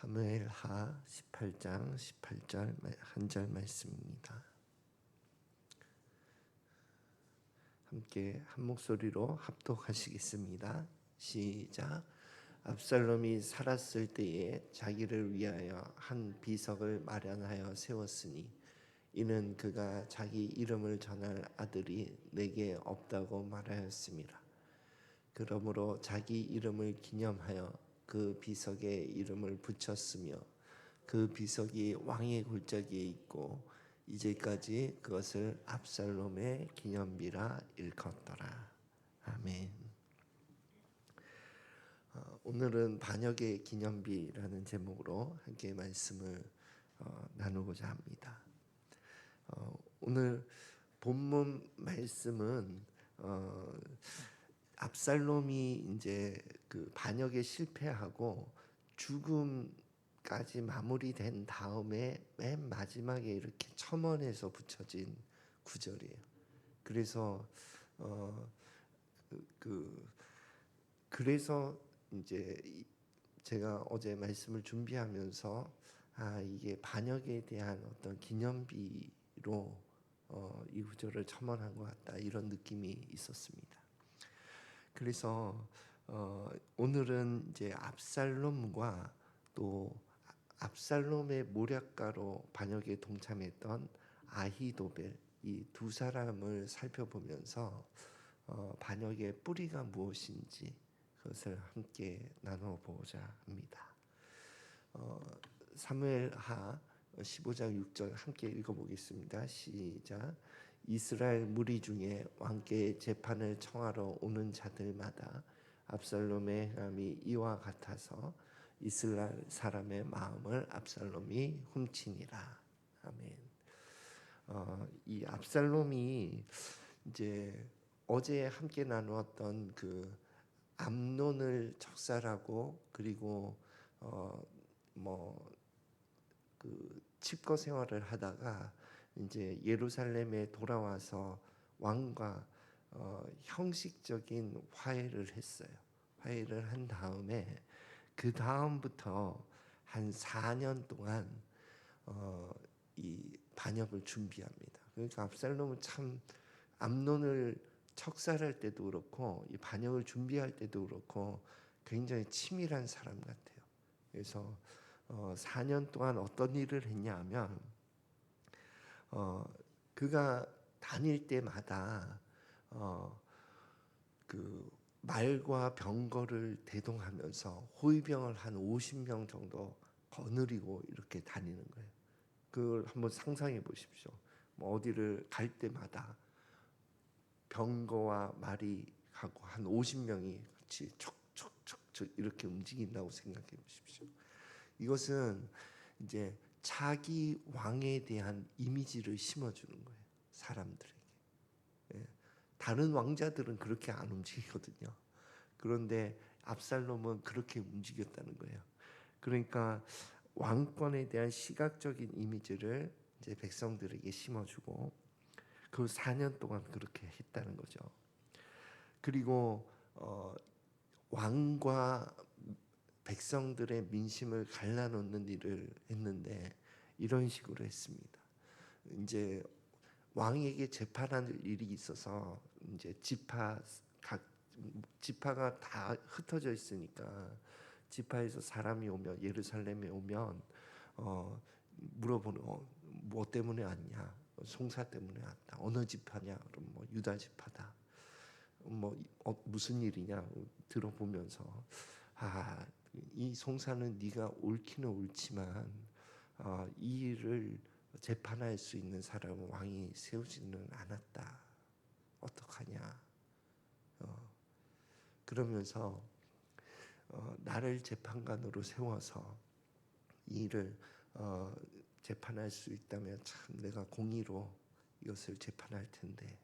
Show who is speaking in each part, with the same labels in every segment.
Speaker 1: 사무엘하 18장 18절 한 절 말씀입니다. 함께 한 목소리로 합독하시겠습니다. 시작. 압살롬이 살았을 때에 자기를 위하여 한 비석을 마련하여 세웠으니 이는 그가 자기 이름을 전할 아들이 내게 없다고 말하였습니다. 그러므로 자기 이름을 기념하여 그 비석에 이름을 붙였으며 그 비석이 왕의 골짜기에 있고 이제까지 그것을 압살롬의 기념비라 일컫더라. 아멘. 오늘은 반역의 기념비라는 제목으로 함께 말씀을 나누고자 합니다. 오늘 본문 말씀은 압살롬이 이제 그 반역에 실패하고 죽음까지 마무리된 다음에 맨 마지막에 이렇게 첨언해서 붙여진 구절이에요. 그래서 그래서 이제 제가 어제 말씀을 준비하면서 이게 반역에 대한 어떤 기념비로 이 구절을 첨언한 것 같다 이런 느낌이 있었습니다. 그래서 오늘은 이제 압살롬과 또 압살롬의 모략가로 반역에 동참했던 아히도벨 이 두 사람을 살펴보면서 반역의 뿌리가 무엇인지 그것을 함께 나눠보고자 합니다. 사무엘하 15장 6절 함께 읽어보겠습니다. 시작. 이스라엘 무리 중에 왕께 재판을 청하러 오는 자들마다 압살롬의 행함이 이와 같아서 이스라엘 사람의 마음을 압살롬이 훔치니라. 아멘. 이 압살롬이 이제 어제 함께 나누었던 그 암논을 척살하고 그리고 그 칩거 생활을 하다가 이제 예루살렘에 돌아와서 왕과 형식적인 화해를 했어요. 화해를 한 다음에 그 다음부터 한 4년 동안 이 반역을 준비합니다. 그러니까 압살롬은 참 암논을 척살할 때도 그렇고 이 반역을 준비할 때도 그렇고 굉장히 치밀한 사람 같아요. 그래서 4년 동안 어떤 일을 했냐면 그가 다닐 때마다 그 말과 병거를 대동하면서 호위병을 한 50명 정도 거느리고 이렇게 다니는 거예요. 그걸 한번 상상해 보십시오. 뭐 어디를 갈 때마다 병거와 말이 하고 한 50명이 같이 척척척척 이렇게 움직인다고 생각해 보십시오. 이것은 이제 자기 왕에 대한 이미지를 심어주는 거예요. 사람들에게. 다른 왕자들은 그렇게 안 움직이거든요. 그런데 압살롬은 그렇게 움직였다는 거예요. 그러니까 왕권에 대한 시각적인 이미지를 이제 백성들에게 심어주고 그 4년 동안 그렇게 했다는 거죠. 그리고 왕과 백성들의 민심을 갈라놓는 일을 했는데 이런 식으로 했습니다. 이제 왕에게 재판할 일이 있어서 이제 지파가 다 흩어져 있으니까 지파에서 사람이 오면 예루살렘에 오면 물어보는 뭐 때문에 왔냐? 송사 때문에 왔다. 어느 지파냐? 그럼 뭐 유다 지파다. 뭐 무슨 일이냐? 들어보면서 이 송사는 네가 옳기는 옳지만 이 일을 재판할 수 있는 사람은 왕이 세우지는 않았다. 어떡하냐? 그러면서 나를 재판관으로 세워서 이 일을 재판할 수 있다면 참 내가 공의로 이것을 재판할 텐데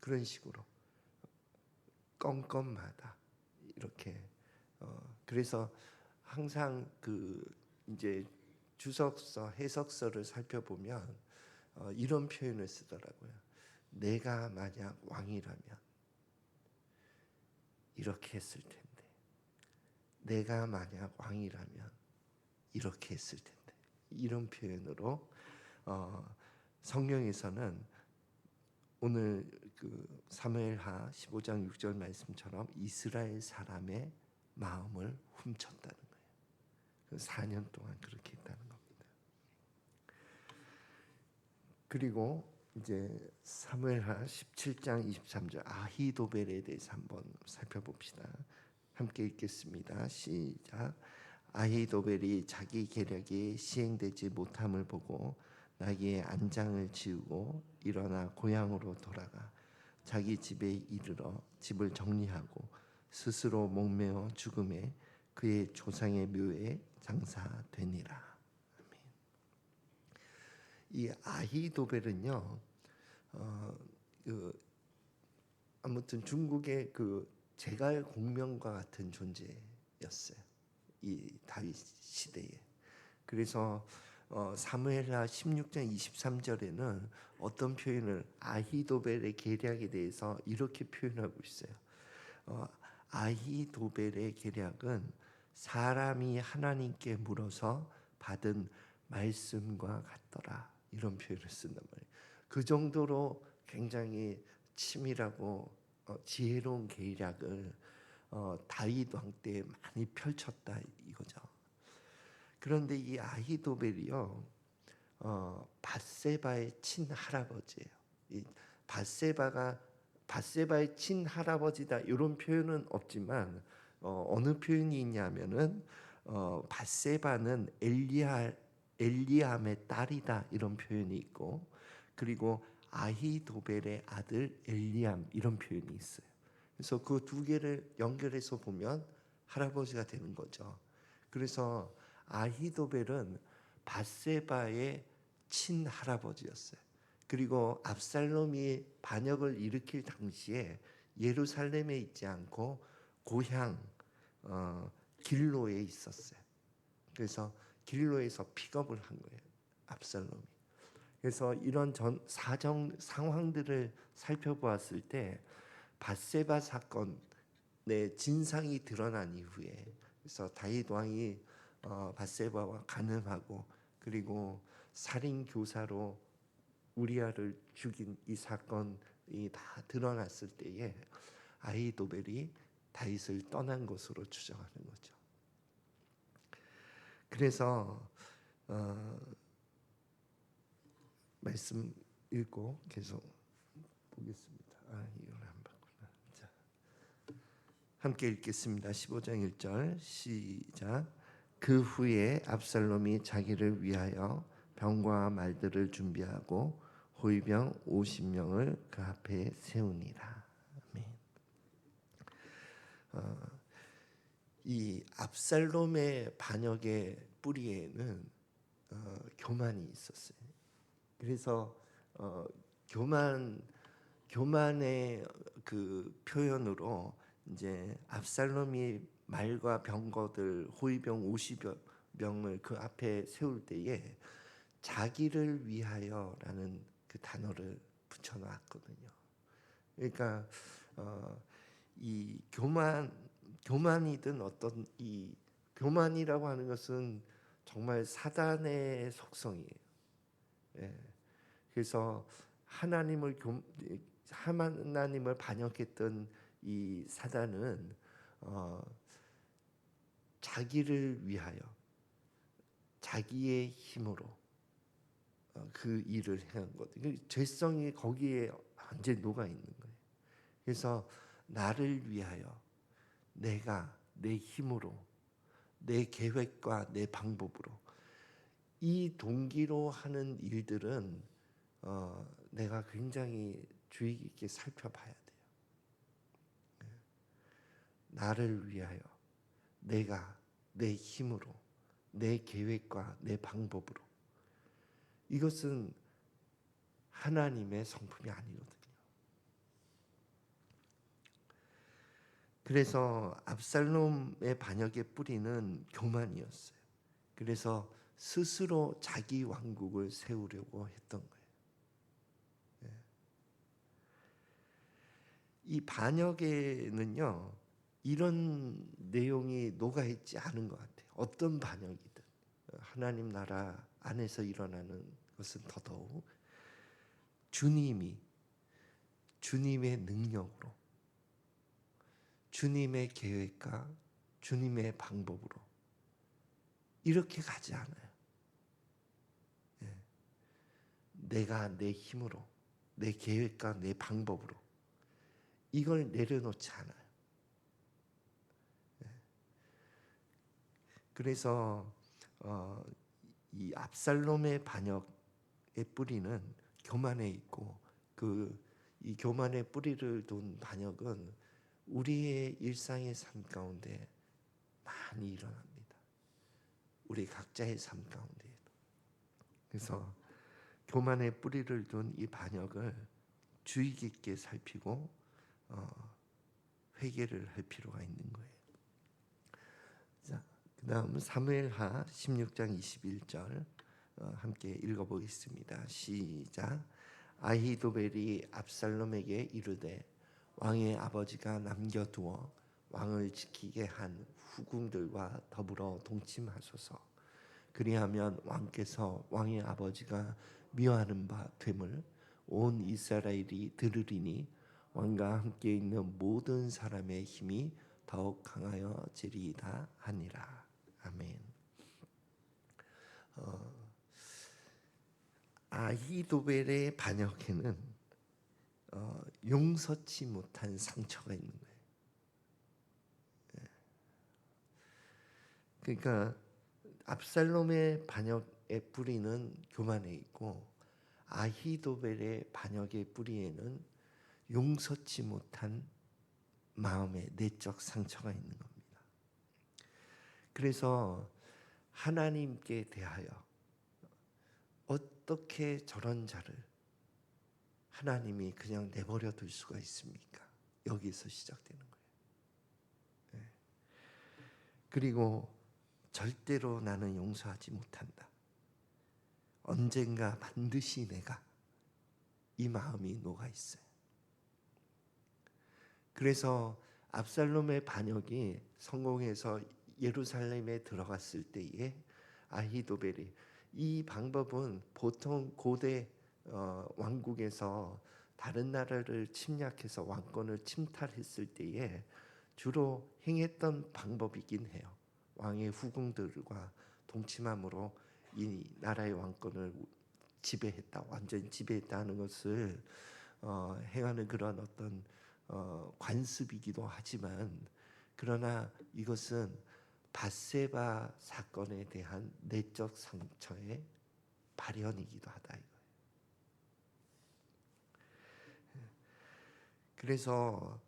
Speaker 1: 그런 식으로 건건마다 이렇게 그래서 항상 그 이제 주석서 해석서를 살펴보면 이런 표현을 쓰더라고요. 내가 만약 왕이라면 이렇게 했을 텐데 내가 만약 왕이라면 이렇게 했을 텐데, 이런 표현으로 성경에서는 오늘 그 사무엘하 15장 6절 말씀처럼 이스라엘 사람의 마음을 훔쳤다는 거예요. 4년 동안 그렇게 했다는 겁니다. 그리고 이제 사무엘하 17장 23절 아히도벨에 대해서 한번 살펴봅시다. 함께 읽겠습니다. 시작. 아히도벨이 자기 계략이 시행되지 못함을 보고 나귀의 안장을 지우고 일어나 고향으로 돌아가 자기 집에 이르러 집을 정리하고 스스로 목매어 죽음에 그의 조상의 묘에 장사되니라. 아멘. 이 아히도벨은요, 아무튼 중국의 그 제갈 공명과 같은 존재였어요. 이 다윗 시대에. 그래서 사무엘하 16장 23절에는 어떤 표현을 아히도벨의 계략에 대해서 이렇게 표현하고 있어요. 아히도벨의 계략은 사람이 하나님께 물어서 받은 말씀과 같더라. 이런 표현을 쓴단 말이에요. 그 정도로 굉장히 치밀하고 지혜로운 계략을 다윗 왕 때 많이 펼쳤다 이거죠. 그런데 이 아히도벨이요, 밧세바의 친할아버지예요. 이 밧세바의 친할아버지다 이런 표현은 없지만 어느 표현이 있냐면은 밧세바는 엘리암의 딸이다 이런 표현이 있고, 그리고 아히도벨의 아들 엘리암 이런 표현이 있어요. 그래서 그 두 개를 연결해서 보면 할아버지가 되는 거죠. 그래서 아히도벨은 밧세바의 친할아버지였어요. 그리고 압살롬이 반역을 일으킬 당시에 예루살렘에 있지 않고 고향 길로에 있었어요. 그래서 길로에서 픽업을 한 거예요, 압살롬이. 그래서 이런 사정 상황들을 살펴보았을 때 밧세바 사건의 진상이 드러난 이후에, 그래서 다윗 왕이 밧세바와 간음하고 그리고 살인 교사로 우리아를 죽인 이 사건이 다 드러났을 때에 아히도벨이 다윗을 떠난 것으로 추정하는 거죠. 그래서 말씀 읽고 계속 보겠습니다. 이걸 안 봤구나. 자, 함께 읽겠습니다. 15장 1절 시작. 그 후에 압살롬이 자기를 위하여 병과 말들을 준비하고 호위병 50명을 그 앞에 세우니라. 아멘. 이 압살롬의 반역의 뿌리에는 교만이 있었어요. 그래서 교만의 그 표현으로 이제 압살롬이 말과 병거들 호위병 50명을 그 앞에 세울 때에 자기를 위하여라는 그 단어를 붙여놨거든요. 그러니까 이 교만이든 어떤 이 교만이라고 하는 것은 정말 사단의 속성이에요. 예. 그래서 하나님을 반역했던 이 사단은 자기를 위하여 자기의 힘으로 그 일을 행한 것. 죄성이 거기에 완전히 녹아 있는 거예요. 그래서 나를 위하여 내가 내 힘으로 내 계획과 내 방법으로 이 동기로 하는 일들은 내가 굉장히 주의 깊게 살펴봐야 돼요. 나를 위하여 내가 내 힘으로 내 계획과 내 방법으로, 이것은 하나님의 성품이 아니거든요. 그래서 압살롬의 반역의 뿌리는 교만이었어요. 그래서 스스로 자기 왕국을 세우려고 했던 거예요. 이 반역에는요, 이런 내용이 녹아있지 않은 것 같아요. 어떤 반역이든 하나님 나라 안에서 일어나는 것은 더더욱 주님이 주님의 능력으로, 주님의 계획과 주님의 방법으로 이렇게 가지 않아요. 내가 내 힘으로, 내 계획과 내 방법으로 이걸 내려놓지 않아요. 그래서 이 압살롬의 반역의 뿌리는 교만에 있고, 이 교만의 뿌리를 둔 반역은 우리의 일상의 삶 가운데 많이 일어납니다. 우리 각자의 삶 가운데에도. 그래서 교만의 뿌리를 둔 이 반역을 주의 깊게 살피고 회개를 할 필요가 있는 거예요. 자, 그다음 사무엘하 16장 21절 함께 읽어보겠습니다. 시작. 아히도벨이 압살롬에게 이르되 왕의 아버지가 남겨두어 왕을 지키게 한 후궁들과 더불어 동침하소서. 그리하면 왕께서 왕의 아버지가 미워하는 바 됨을 온 이스라엘이 들으리니 왕과 함께 있는 모든 사람의 힘이 더욱 강하여지리이다 하니라. 아멘. 아히도벨의 반역에는 용서치 못한 상처가 있는 거예요. 그러니까 압살롬의 반역의 뿌리는 교만에 있고, 아히도벨의 반역의 뿌리에는 용서치 못한 마음의 내적 상처가 있는 겁니다. 그래서 하나님께 대하여 어떻게 저런 자를 하나님이 그냥 내버려 둘 수가 있습니까? 여기서 시작되는 거예요. 그리고 절대로 나는 용서하지 못한다. 언젠가 반드시 내가, 이 마음이 녹아 있어요. 그래서 압살롬의 반역이 성공해서 예루살렘에 들어갔을 때에 아히도벨이, 이 방법은 보통 고대 왕국에서 다른 나라를 침략해서 왕권을 침탈했을 때에 주로 행했던 방법이긴 해요. 왕의 후궁들과 동침함으로 이 나라의 왕권을 지배했다, 완전히 지배했다는 것을 행하는 그런 어떤 관습이기도 하지만, 그러나 이것은 밧세바 사건에 대한 내적 상처의 발현이기도 하다 이거예요. 그래서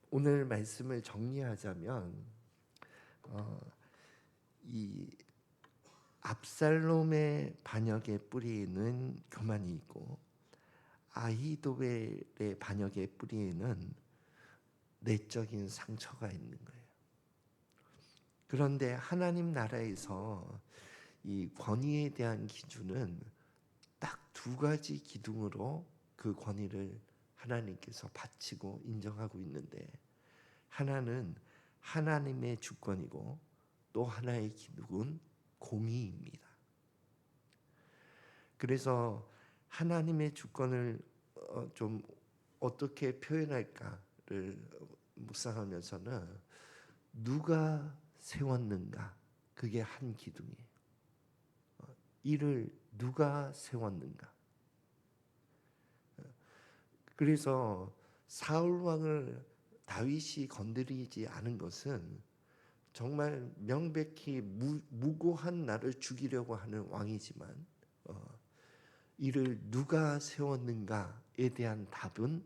Speaker 1: 오늘 말씀을 정리하자면 이 압살롬의 반역의 뿌리에는 교만이 있고, 아히도벨의 반역의 뿌리에는 내적인 상처가 있는 거예요. 그런데 하나님 나라에서 이 권위에 대한 기준은 딱 두 가지 기둥으로 그 권위를 하나님께서 바치고 인정하고 있는데, 하나는 하나님의 주권이고 또 하나의 기둥은 공의입니다. 그래서 하나님의 주권을 좀 어떻게 표현할까를 묵상하면서는 누가 세웠는가, 그게 한 기둥이에요. 이를 누가 세웠는가. 그래서 사울 왕을 다윗이 건드리지 않은 것은 정말 명백히 무고한 나를 죽이려고 하는 왕이지만, 이를 누가 세웠는가에 대한 답은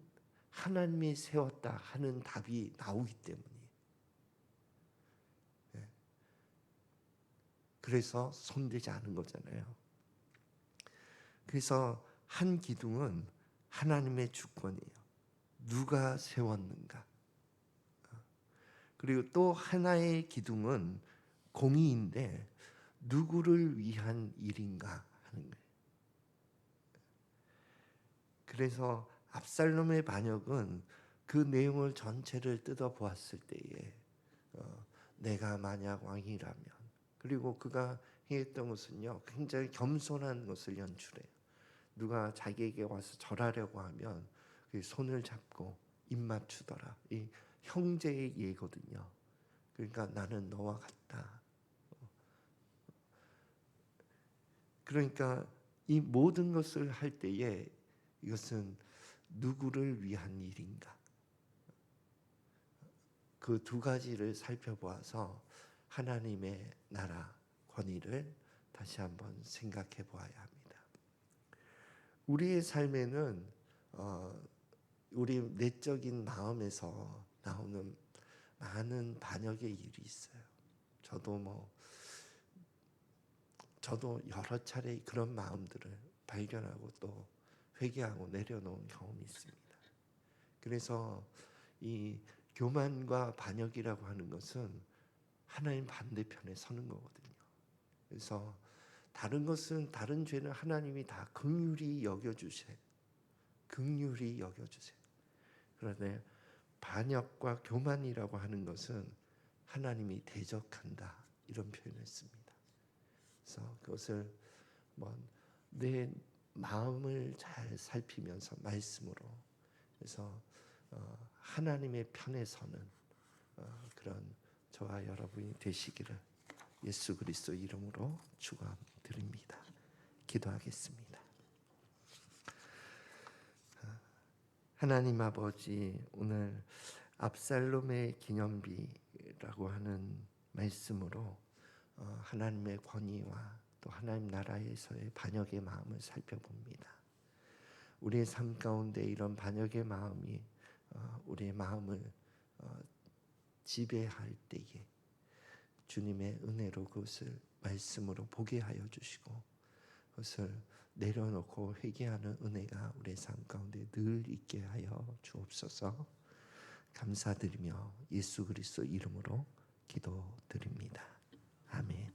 Speaker 1: 하나님이 세웠다 하는 답이 나오기 때문이에요. 그래서 손대지 않은 거잖아요. 그래서 한 기둥은 하나님의 주권이에요. 누가 세웠는가. 그리고 또 하나의 기둥은 공의인데 누구를 위한 일인가 하는 거예요. 그래서 압살롬의 반역은 그 내용을 전체를 뜯어 보았을 때에 내가 만약 왕이라면, 그리고 그가 했던 것은요 굉장히 겸손한 것을 연출해요. 누가 자기에게 와서 절하려고 하면 그 손을 잡고 입 맞추더라. 이 형제의 예거든요. 그러니까 나는 너와 같다. 그러니까 이 모든 것을 할 때에 이것은 누구를 위한 일인가? 그 두 가지를 살펴보아서 하나님의 나라 권위를 다시 한번 생각해 보아야 합니다. 우리의 삶에는 우리 내적인 마음에서 나오는 많은 반역의 일이 있어요. 저도 여러 차례 그런 마음들을 발견하고 또 회개하고 내려놓은 경험이 있습니다. 그래서 이 교만과 반역이라고 하는 것은 하나님 반대편에 서는 거거든요. 그래서 다른 죄는 하나님이 다 긍휼히 여겨주세요. 긍휼히 여겨주세요. 그런데 반역과 교만이라고 하는 것은 하나님이 대적한다, 이런 표현을 씁니다. 그래서 그것을 내 마음을 잘 살피면서 말씀으로, 그래서 하나님의 편에 서는 그런 저와 여러분이 되시기를 예수 그리스도 이름으로 축원드립니다. 기도하겠습니다. 하나님 아버지, 오늘 압살롬의 기념비라고 하는 말씀으로 하나님의 권위와 또 하나님 나라에서의 반역의 마음을 살펴봅니다. 우리의 삶 가운데 이런 반역의 마음이 우리의 마음을 지배할 때에 주님의 은혜로 그것을 말씀으로 보게 하여 주시고 그것을 내려놓고 회개하는 은혜가 우리의 삶 가운데 늘 있게 하여 주옵소서. 감사드리며 예수 그리스도 이름으로 기도드립니다. 아멘.